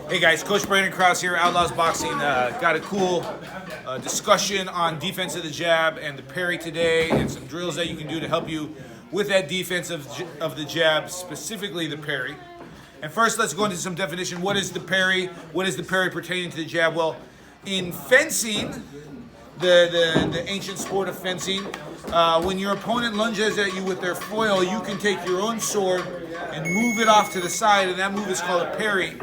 Hey guys, Coach Brandon Krause here, Outlaws Boxing. Got a cool discussion on defense of the jab and the parry today, and some drills that you can do to help you with that defense of the jab, specifically the parry. And first, let's go into some definition. What is the parry? What is the parry pertaining to the jab? Well, in fencing, the ancient sport of fencing, when your opponent lunges at you with their foil, you can take your own sword and move it off to the side, and that move is called a parry.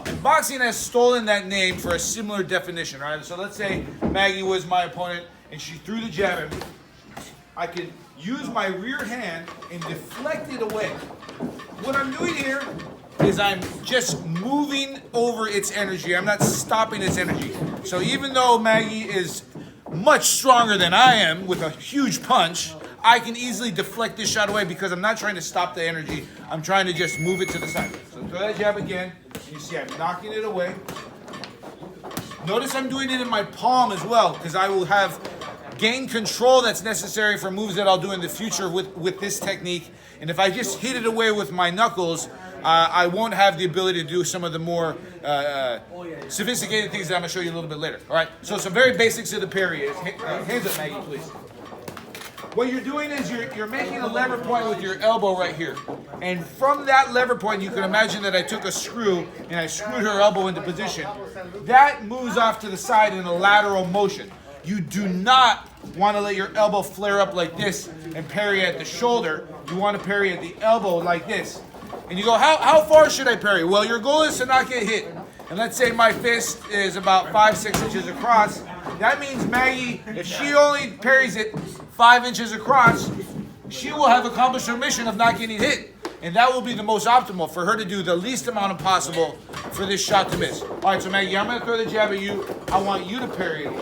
And boxing has stolen that name for a similar definition, right? So let's say Maggie was my opponent and she threw the jab at me. I can use my rear hand and deflect it away. What I'm doing here is I'm just moving over its energy. I'm not stopping its energy. So even though Maggie is much stronger than I am with a huge punch, I can easily deflect this shot away because I'm not trying to stop the energy. I'm trying to just move it to the side. So throw that jab again. You see I'm knocking it away. Notice I'm doing it in my palm as well because I will have gain control that's necessary for moves that I'll do in the future with this technique. And if I just hit it away with my knuckles, I won't have the ability to do some of the more sophisticated things that I'm going to show you a little bit later. All right, so some very basics of the parry is, hands up Maggie, please. What you're doing is you're making a lever point with your elbow right here. And from that lever point, you can imagine that I took a screw and I screwed her elbow into position. That moves off to the side in a lateral motion. You do not want to let your elbow flare up like this and parry at the shoulder. You want to parry at the elbow like this. And you go, how far should I parry? Well, your goal is to not get hit. And let's say my fist is about 5-6 inches across. That means Maggie, if she only parries it 5 inches across, she will have accomplished her mission of not getting hit. And that will be the most optimal for her to do the least amount of possible for this shot to miss. All right, so Maggie, I'm going to throw the jab at you. I want you to parry it.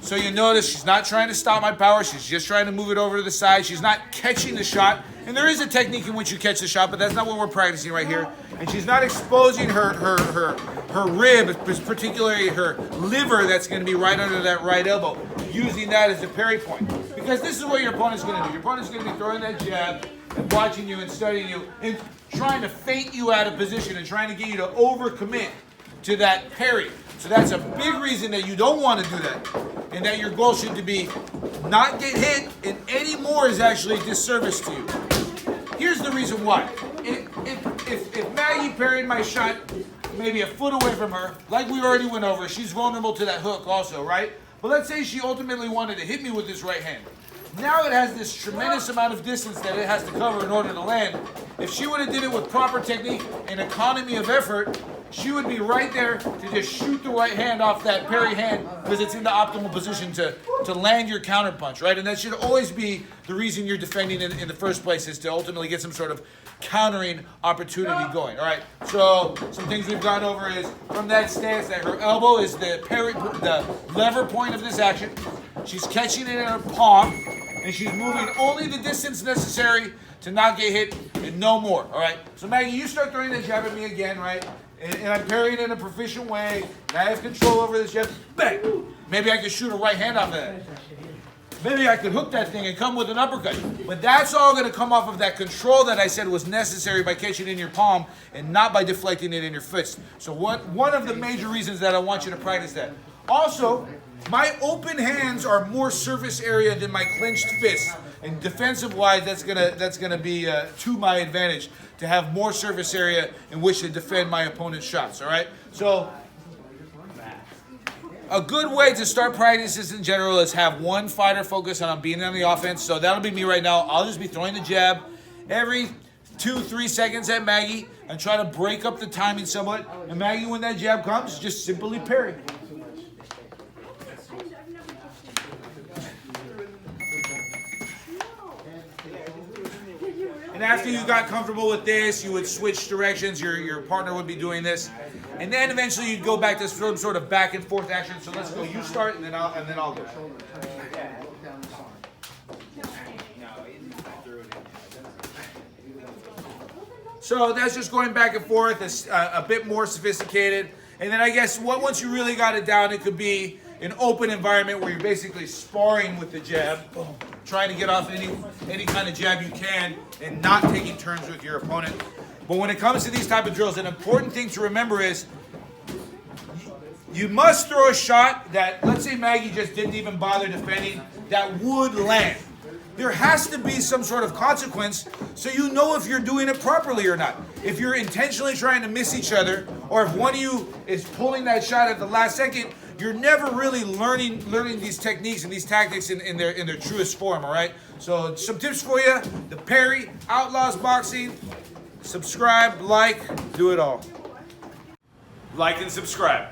So you notice she's not trying to stop my power. She's just trying to move it over to the side. She's not catching the shot. And there is a technique in which you catch the shot, but that's not what we're practicing right here. And she's not exposing her rib, particularly her liver that's going to be right under that right elbow, using that as a parry point. Because this is what your opponent's going to do. Your opponent's going to be throwing that jab and watching you and studying you and trying to feint you out of position and trying to get you to overcommit to that parry. So that's a big reason that you don't want to do that. And that your goal should be not get hit, and any more is actually a disservice to you. Here's the reason why. If Maggie parried my shot maybe a foot away from her, like we already went over, she's vulnerable to that hook also, right? But let's say she ultimately wanted to hit me with this right hand. Now it has this tremendous amount of distance that it has to cover in order to land. If she would have did it with proper technique and economy of effort, she would be right there to just shoot the right hand off that parry hand because it's in the optimal position to land your counter punch, right? And that should always be the reason you're defending in the first place, is to ultimately get some sort of countering opportunity going. All right, so some things we've gone over is from that stance that her elbow is the lever point of this action. She's catching it in her palm, and she's moving only the distance necessary to not get hit and no more, all right? So Maggie, you start throwing that jab at me again, right? And I'm parrying in a proficient way, and I have control over this jab. Bang! Maybe I could shoot a right hand off of that. Maybe I could hook that thing and come with an uppercut. But that's all going to come off of that control that I said was necessary by catching it in your palm and not by deflecting it in your fist. So one of the major reasons that I want you to practice that. Also, my open hands are more surface area than my clenched fists. And defensive-wise, that's gonna be to my advantage to have more surface area in which to defend my opponent's shots. All right. So a good way to start practices in general is have one fighter focus on being on the offense. So that'll be me right now. I'll just be throwing the jab every 2-3 seconds at Maggie and try to break up the timing somewhat. And Maggie, when that jab comes, just simply parry. And after you got comfortable with this, you would switch directions. Your partner would be doing this, and then eventually you'd go back to some sort of back and forth action. So let's go. You start, and then I'll go. So that's just going back and forth. It's a bit more sophisticated. And then I guess once you really got it down, it could be an open environment where you're basically sparring with the jab. Boom. trying to get off any kind of jab you can and not taking turns with your opponent. But when it comes to these type of drills, an important thing to remember is you must throw a shot that, let's say Maggie just didn't even bother defending, that would land. There has to be some sort of consequence so you know if you're doing it properly or not. If you're intentionally trying to miss each other, or if one of you is pulling that shot at the last second, you're never really learning these techniques and these tactics in their truest form, all right? So some tips for you, the Parry, Outlaws Boxing. Subscribe, like, do it all. Like and subscribe.